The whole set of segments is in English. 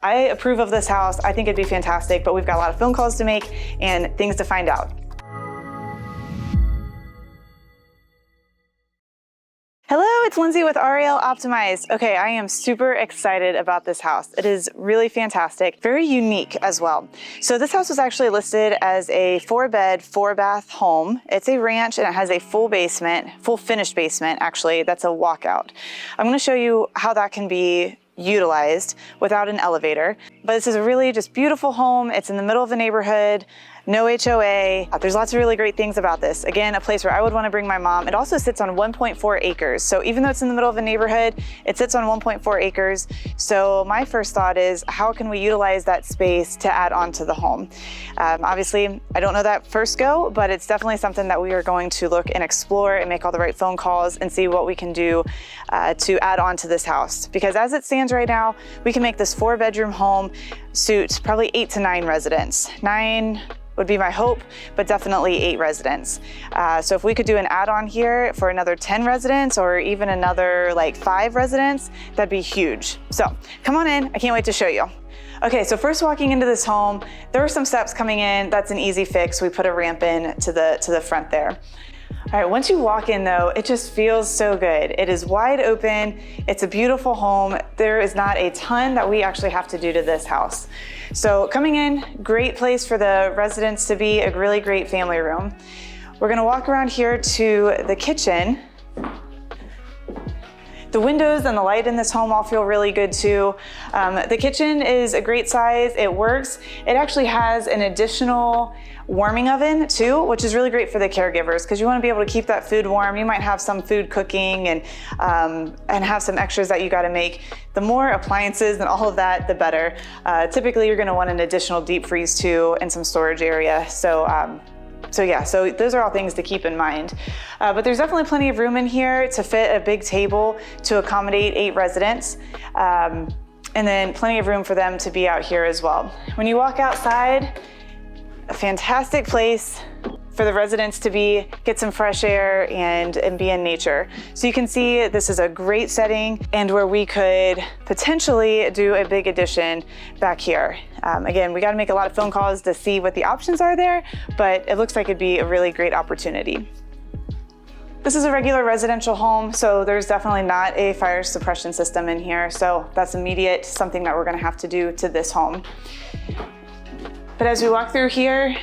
I approve of this house. I think it'd be fantastic, but we've got a lot of phone calls to make and things to find out. Hello, it's Lindsay with RAL Optimized. Okay, I am super excited about this house. It is really fantastic, very unique as well. So this house was actually listed as a 4-bed, 4-bath home. It's a ranch and it has a full basement, full finished basement actually, that's a walkout. I'm gonna show you how that can be utilized without an elevator. But this is a really just beautiful home. It's in the middle of a neighborhood. No HOA. There's lots of really great things about this. Again, a place where I would want to bring my mom. It also sits on 1.4 acres. So even though it's in the middle of a neighborhood, it sits on 1.4 acres. So my first thought is, how can we utilize that space to add on to the home? Obviously, I don't know that first go, but it's definitely something that we are going to look and explore and make all the right phone calls and see what we can do to add on to this house. Because as it stands right now, we can make this 4-bedroom home suit probably 8 to 9 residents. 9 would be my hope, but definitely 8 residents. So if we could do an add-on here for another 10 residents or even another like 5 residents, that'd be huge. So come on in, I can't wait to show you. Okay, so first walking into this home, there are some steps coming in. That's an easy fix. We put a ramp in to the front there. All right, once you walk in though, it just feels so good. It is wide open. It's a beautiful home. There is not a ton that we actually have to do to this house. So coming in, great place for the residents to be, a really great family room. We're gonna walk around here to the kitchen. The windows and the light in this home all feel really good too. The kitchen is a great size, it works. It actually has an additional warming oven too, which is really great for the caregivers because you want to be able to keep that food warm. You might have some food cooking and have some extras that you got to make. The more appliances and all of that, the better. Typically, you're going to want an additional deep freeze too and some storage area. So those are all things to keep in mind. But there's definitely plenty of room in here to fit a big table to accommodate 8 residents. And then plenty of room for them to be out here as well. When you walk outside, a fantastic place for the residents to get some fresh air and be in nature. So you can see this is a great setting and where we could potentially do a big addition back here. Again, we got to make a lot of phone calls to see what the options are there, but it looks like it'd be a really great opportunity. This is a regular residential home, so there's definitely not a fire suppression system in here. So that's immediate, something that we're going to have to do to this home. But as we walk through here,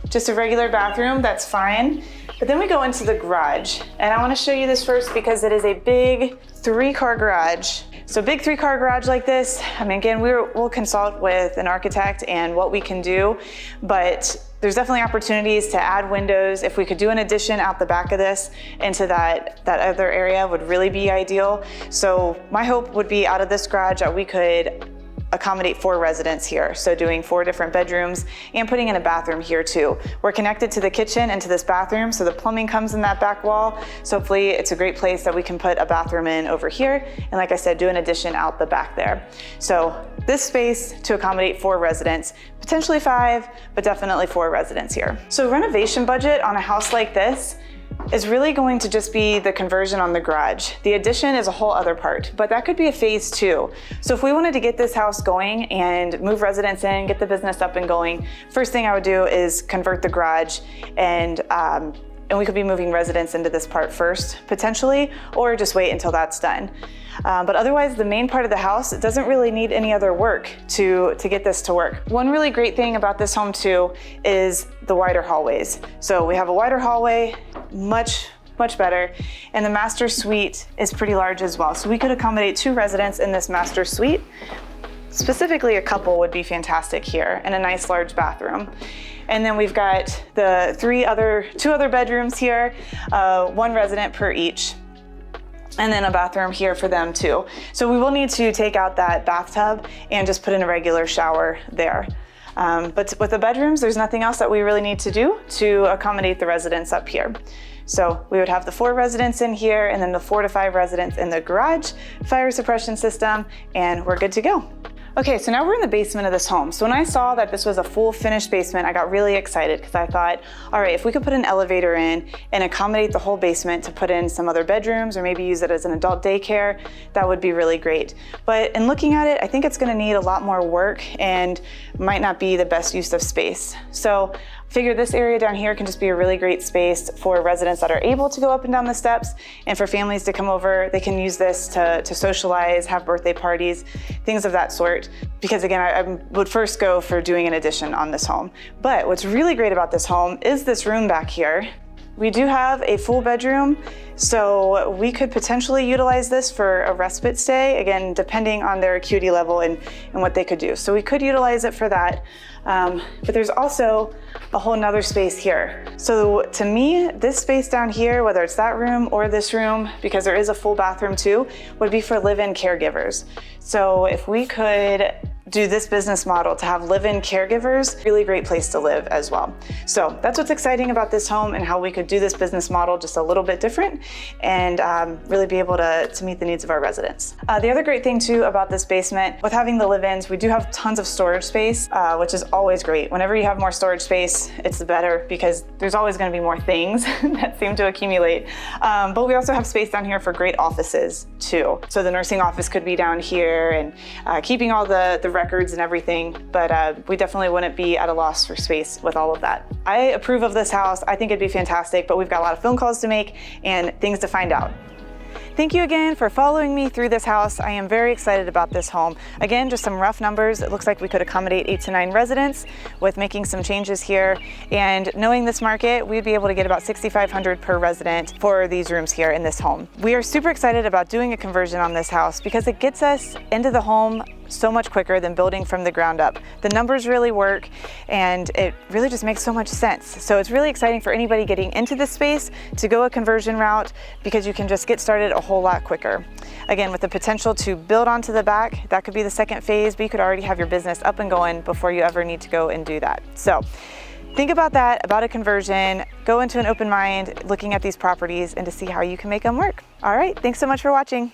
just a regular bathroom, that's fine. But then we go into the garage. And I want to show you this first because it is a big 3-car garage. So big 3-car garage like this, I mean, again, we'll consult with an architect and what we can do, but there's definitely opportunities to add windows. If we could do an addition out the back of this into that other area would really be ideal. So my hope would be out of this garage that we could accommodate 4 residents here. So doing 4 different bedrooms and putting in a bathroom here too. We're connected to the kitchen and to this bathroom, so the plumbing comes in that back wall. So hopefully it's a great place that we can put a bathroom in over here. And like I said, do an addition out the back there. So this space to accommodate 4 residents, potentially 5, but definitely 4 residents here. So renovation budget on a house like this is really going to just be the conversion on the garage. The addition is a whole other part, but that could be a phase 2. So if we wanted to get this house going and move residents in, get the business up and going, first thing I would do is convert the garage and we could be moving residents into this part first, potentially, or just wait until that's done. But otherwise, the main part of the house, it doesn't really need any other work to get this to work. One really great thing about this home too is the wider hallways. So we have a wider hallway, much better. And the master suite is pretty large as well. So we could accommodate 2 residents in this master suite. Specifically, a couple would be fantastic here and a nice large bathroom. And then we've got the 2 other bedrooms here, 1 resident per each. And then a bathroom here for them too. So we will need to take out that bathtub and just put in a regular shower there. But with the bedrooms, there's nothing else that we really need to do to accommodate the residents up here. So we would have the 4 residents in here and then the 4 to 5 residents in the garage, fire suppression system, and we're good to go. Okay, so now we're in the basement of this home. So when I saw that this was a full finished basement, I got really excited because I thought, all right, if we could put an elevator in and accommodate the whole basement to put in some other bedrooms or maybe use it as an adult daycare, that would be really great. But in looking at it, I think it's gonna need a lot more work and might not be the best use of space. So figure this area down here can just be a really great space for residents that are able to go up and down the steps, and for families to come over, they can use this to socialize, have birthday parties, things of that sort. Because again, I would first go for doing an addition on this home. But what's really great about this home is this room back here. We do have a full bedroom, so we could potentially utilize this for a respite stay, again, depending on their acuity level and what they could do. So we could utilize it for that. But there's also a whole nother space here. So to me, this space down here, whether it's that room or this room, because there is a full bathroom too, would be for live-in caregivers. So if we could do this business model to have live-in caregivers, really great place to live as well. So that's what's exciting about this home and how we could do this business model just a little bit different and really be able to meet the needs of our residents. The other great thing too about this basement, with having the live-ins, we do have tons of storage space, which is always great. Whenever you have more storage space, it's the better because there's always gonna be more things that seem to accumulate. But we also have space down here for great offices too. So the nursing office could be down here and keeping all the records and everything, but we definitely wouldn't be at a loss for space with all of that. I approve of this house. I think it'd be fantastic, but we've got a lot of phone calls to make and things to find out. Thank you again for following me through this house. I am very excited about this home. Again, just some rough numbers. It looks like we could accommodate 8 to 9 residents with making some changes here. And knowing this market, we'd be able to get about $6,500 per resident for these rooms here in this home. We are super excited about doing a conversion on this house because it gets us into the home so much quicker than building from the ground up. The numbers really work and it really just makes so much sense. So it's really exciting for anybody getting into this space to go a conversion route because you can just get started a whole lot quicker. Again, with the potential to build onto the back, that could be the second phase, but you could already have your business up and going before you ever need to go and do that. So think about that, about a conversion, go into an open mind looking at these properties and to see how you can make them work. All right, thanks so much for watching.